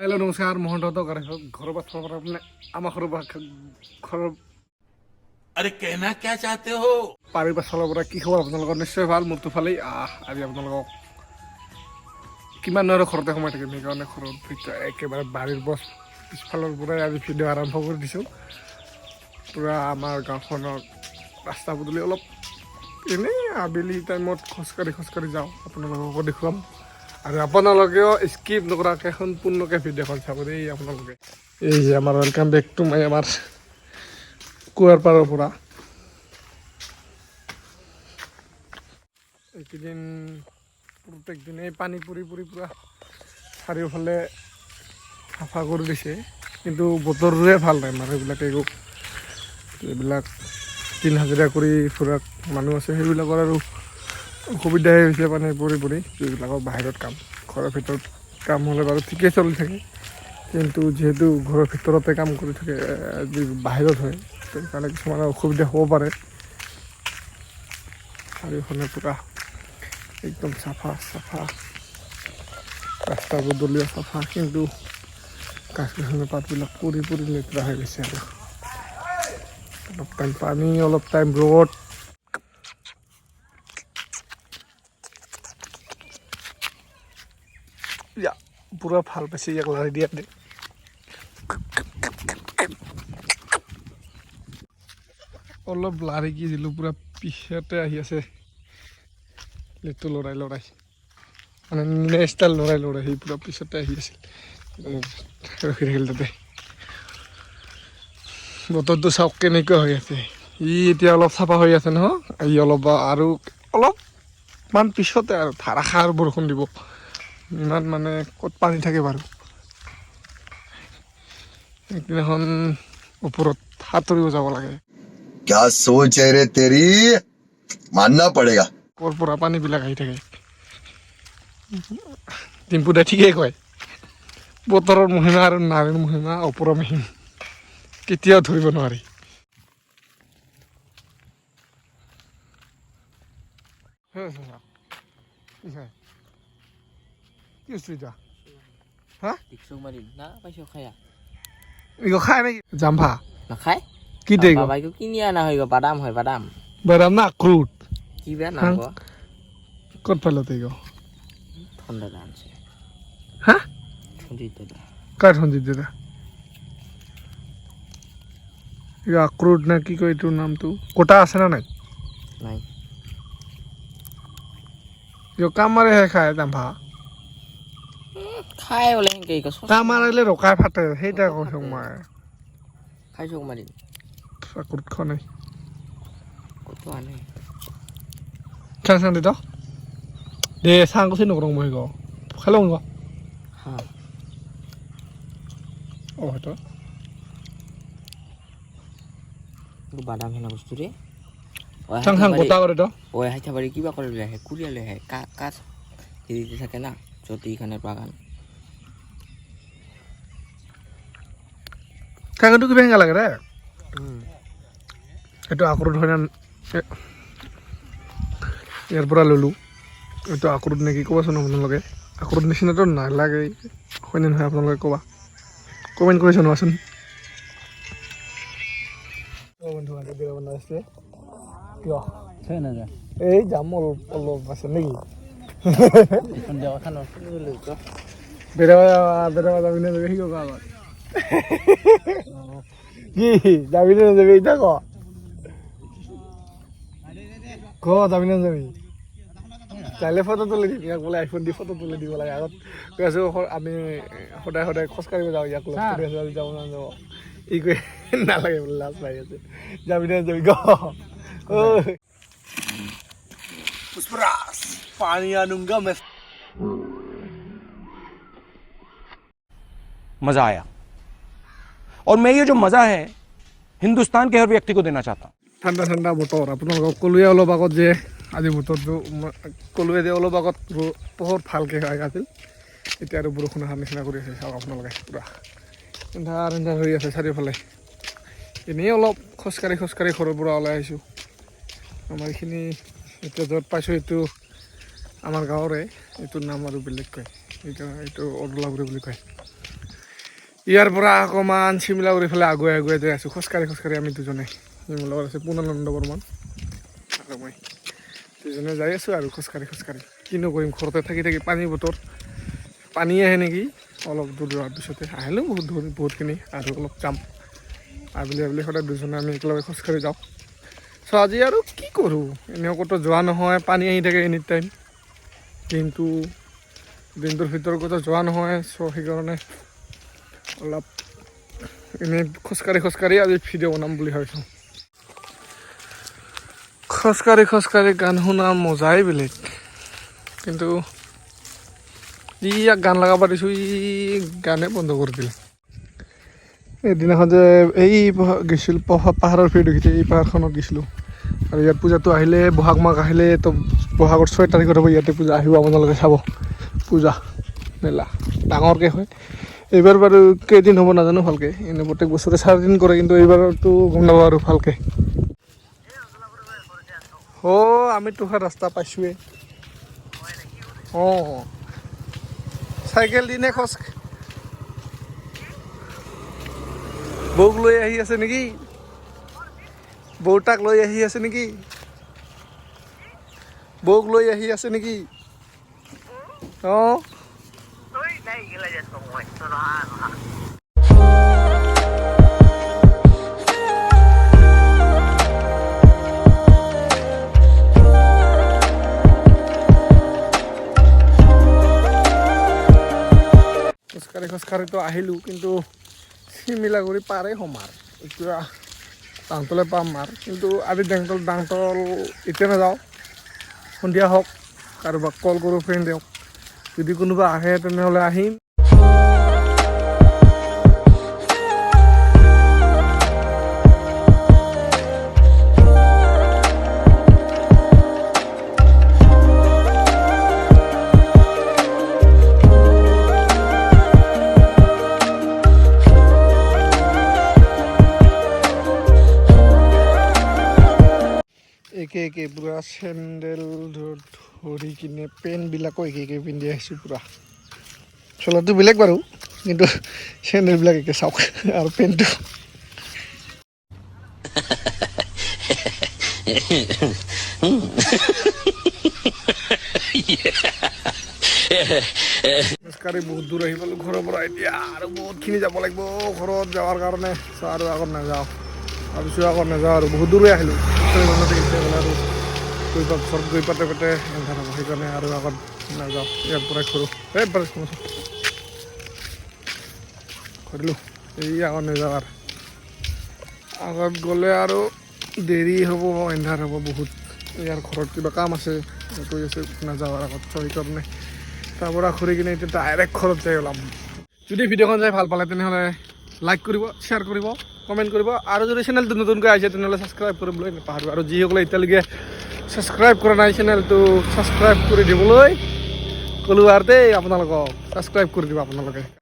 Hello नमस्कार मोहन राउत घर अपने आम घर अरे कहना क्या चाहते हो पारिर पाছালৰ কি খবৰ আপোনালোকৰ নিশ্চয় ভাল মোৰটো ভালেই আজি আপোনালোকক কিমান আৰু ঘৰতে সোমাই থাকিম সেইকাৰণে ঘৰৰ ভিতৰত একেবাৰে বাৰীৰ পিছফালৰ পৰাই আজি ভিডিঅ' আৰম্ভ কৰি দিছোঁ পূৰা আমাৰ গাঁওখনৰ ৰাস্তা পদূলি অলপ এনেই আবেলি টাইমত খোজকাঢ়ি যাওঁ আপোনালোককো দেখুৱাম আৰু আপোনালোকেও স্কিপ নকৰাকৈ সম্পূৰ্ণকৈ ভিডিঅ'খন চাব দেই আপোনালোকে এই যে আমাৰ ৱেলকাম বেক টু মাই আমাৰ কুৱাৰ পাৰৰ পৰা এইকেইদিন প্ৰত্যেক দিনেই পানী পৰি পূৰা চাৰিওফালে চাফা কৰি দিছে কিন্তু বতৰটোৱে ভাল নাই মানুহবিলাকে এইবিলাক দিন হাজিৰা কৰি ফুৰা মানুহ আছে সেইবিলাকৰ আৰু অসুবিধাই হৈছে মানে পৰি যিবিলাকৰ বাহিৰত কাম ঘৰৰ ভিতৰত কাম হ'লে বাৰু ঠিকেই চলি থাকে কিন্তু যিহেতু ঘৰৰ ভিতৰতে কাম কৰি থাকে বাহিৰত হয় সেইকাৰণে কিছুমানৰ অসুবিধা হ'ব পাৰে চাৰিওফালে পূৰা একদম চাফা ৰাস্তা পদূলিও চাফা কিন্তু গাছ গছনি পাতবিলাক পৰি লেতেৰা হৈ গৈছে আৰু অলপ টাইম পানী অলপ টাইম ৰ'দ পূৰা ভাল পাইছে ইয়াক লাৰি দিয়া দে অলপ লাৰি কি দিলোঁ পূৰা পিছতে আহি আছে লেটু লৰাই মানে নেক্সটডাল লৰাই সি পূৰা পিছতে আহি আছিল ৰখি থাকিল তাতে বতৰটো চাওক কেনেকুৱা হৈ আছে ই এতিয়া অলপ চাফা হৈ আছে নহয় ই অলপ আৰু অলপমান পিছতে আৰু ধাৰাসাৰ বৰষুণ দিব ইমান মানে ক'ত পানী থাকে বাৰু একদিনাখন ওপৰত সাঁতুৰিব যাব লাগে क्या सोच है रे तेरी मानना पड़ेगा ক'ৰ পৰা পানীবিলাক আহি থাকে ডিম্পুদাই ঠিকেই কয় বতৰৰ মহিমা আৰু নাৰীৰ মহিমা অপৰমহীম কেতিয়াও ধৰিব নোৱাৰি কি হৈছে এতিয়া হা খাই নেকি জাম্ভা নাখায় কি দে বাবাইকো কিনি আনা হৈ গ'ল বাদাম হয় বাদাম বাদাম না ক্ৰুট কি বেয়া নাম ক'ত পালো তই ঠাণ্ডা আনছে হা সঞ্জিত দাদা কাৰ সঞ্জিত দাদা ক্ৰুট না কি কয় এইটোৰ নামটো কোটা আছে না নাই নাই কাম মাৰিহে খায় জাম্ভা খাই বোলে সেনেকে কাম মাৰিলে ৰকাই ফাটে সেইটা কৈছোঁ মই খাইছোঁ মাৰি ক্ৰুট খোৱা নাই ক'তো আনে চাং দে দে চাং কৈছে নকৰোঁ মই খাই লওঁ হা হয়তো বাদাম হেনা বস্তু ৰে চাং গোটা কৰে তো ঐ হাইথা বাৰী কিবা কৰি লৈ আহে কুৰিয়াই লৈ আহে কাঠ হেৰিতে থাকে না যদি এখানে বাগান চাংটো কিবা হেঙা লাগে ৰে এইটো আক্ৰোট হয় না ইয়াৰ পৰা ল'লোঁ এইটো আক্ৰোট নেকি ক'বাচোন আপোনালোকে আক্ৰোট নিচিনাতো নালাগে হয়নে নহয় আপোনালোকে ক'বা কমেণ্ট কৰি জনাবাচোন বন্ধু বান্ধৱ বনাইছে কিয় এই যাম অলপ আছে নেকি বেৰা যাবি নে যাবি শিকক আগত কি যাবি নে নাযাবি এতিয়া ক যাবি নে যাবি কাইলৈ ফটো তুলি দিম ইয়াক বোলে আইফোন দি ফটো তুলি দিব লাগে আগত কৈ আছোঁ আমি সদায় খোজকাঢ়িব যাওঁ ইয়াক লগ কৰি আছোঁ যাব নাযাব ই কৈ নালাগে বোলে লাজ পাই আছে যাবি নে যাবি पानी आनूंगा मैं मजा आया और मैं ये जो मजा है हिंदुस्तान के हर व्यक्ति को देना चाहता हूँ ঠাণ্ডা বতৰ আপোনালোকক ক'লোৱে অলপ আগত যে আজি বতৰটো ক'লোৱে যে অলপ আগত বহুত ভালকৈ আছিল এতিয়া আৰু বৰষুণ অহাৰ নিচিনা কৰি আছে চাওক আপোনালোকে পূৰা এন্ধাৰ হৈ আছে চাৰিওফালে এনেই অলপ খোজকাঢ়ি ঘৰৰ পৰা ওলাই আহিছোঁ আমাৰ এইখিনি এতিয়া য'ত পাইছোঁ এইটো আমাৰ গাঁৱৰে এইটোৰ নাম আৰু বেলেগ কয় এইটো অদলাগুৰি বুলি কয় ইয়াৰ পৰা অকণমান চিমলাগুৰি ফালে আগুৱাই আগুৱাই যাই আছোঁ খোজকাঢ়ি আমি দুজনে। মোৰ লগত আছে পুৰ্ণানন্দ বৰ্মন আৰু মই দুজনে যাই আছোঁ আৰু খোজকাঢ়ি কিনো কৰিম ঘৰতে থাকি পানী বতৰ পানী আহে নেকি অলপ দূৰ যোৱাৰ পিছতে আহিলোঁ বহুতখিনি আৰু অলপ যাম আবেলি সদায় দুজনে আমি একেলগে খোজকাঢ়ি যাওঁ। চ' আজি আৰু কি কৰোঁ এনেও ক'তো যোৱা নহয় পানী আহি থাকে এনি টাইম দিনটোৰ ভিতৰত ক'তো যোৱা নহয়। চ' সেইকাৰণে অলপ এনেই খোজকাঢ়ি আজি ভিডিঅ' বনাম বুলি ভাবিছোঁ। খোজকাঢ়ি গান শুনা মজাই বেলেগ কিন্তু ইয়াক গান লগাব দিছোঁ গানে বন্ধ কৰি দিলে। এদিনাখন যে এই গৈছিলোঁ পাহাৰৰ ফিৰ দেখিছে এই পাহাৰখনত গৈছিলোঁ আৰু ইয়াত পূজাটো আহিলে বহাগ মাহ আহিলে তো বহাগৰ 6 তাৰিখত হ'ব ইয়াতে পূজা আহিব আপোনালোকে চাব পূজা মেলা ডাঙৰকৈ হয়। এইবাৰ বাৰু কেইদিন হ'ব নাজানো ভালকৈ এনেই প্ৰত্যেক বছৰে 4 দিন কৰে কিন্তু এইবাৰতো গম নাপাওঁ আৰু ভালকৈ। আমি তোহাৰ ৰাস্তা পাইছোঁৱে। চাইকেল দিনে খোজ বৌক লৈ আহি আছে নেকি বৌতাক লৈ আহি আছে নেকি বৌক লৈ আহি আছে নেকি খোজকাঢ়িতো আহিলোঁ কিন্তু চিমিলাগুৰি পাৰে সমাৰ এতিয়া ডাংতলে পাম মাৰ কিন্তু আজি ডাংতল এতিয়া নাযাওঁ সন্ধিয়া হওক কাৰোবাক কল কৰোঁ ফ্ৰেণ্ডক যদি কোনোবা আহে তেনেহ'লে আহিম। একে পুৰা চেণ্ডেল ধৰি কিনে পেণ্টবিলাকো একে পিন্ধি আহিছোঁ পুৰা চোলাটো বেলেগ বাৰু কিন্তু চেণ্ডেলবিলাক একে চাওক আৰু পেণ্টটো খোজকাঢ়ি বহুত দূৰ আহি পালোঁ ঘৰৰ পৰা এতিয়া আৰু বহুতখিনি যাব লাগিব ঘৰত যাৱাৰ কাৰণে আৰু আগত নাযাওঁ ভাবিছোঁ আগত নাযাওঁ আৰু বহুত দূৰে আহিলোঁ আৰু ঘৰত গৈ পাতে এন্ধাৰ হ'ব সেইকাৰণে আৰু আগত নাযাওঁ ইয়াৰ পৰাই ঘূৰোঁ ঘূৰিলোঁ এই আগত নাযাওঁ আৰু আগত গ'লে আৰু দেৰি হ'ব এন্ধাৰ হ'ব বহুত ইয়াৰ ঘৰত কিবা কাম আছে কৈ আছে নাযাওঁ আৰু আগত সেইকাৰণে তাৰ পৰা ঘূৰি কিনে এতিয়া ডাইৰেক্ট ঘৰত যাই ওলাম। যদি ভিডিঅ'খন চাই ভাল পালে তেনেহ'লে লাইক কৰিব শ্বেয়াৰ কৰিব কমেণ্ট কৰিব আৰু যদি চেনেলটো নতুনকৈ আহিছে তেনেহ'লে ছাবস্ক্ৰাইব কৰিবলৈ নাপাহৰিব আৰু যিসকলে এতিয়ালৈকে ছাবস্ক্ৰাইব কৰা নাই চেনেলটো ছাবস্ক্ৰাইব কৰি দিবলৈ ক'লোঁ আৰু দেই আপোনালোকক ছাবস্ক্ৰাইব কৰি দিব আপোনালোকে।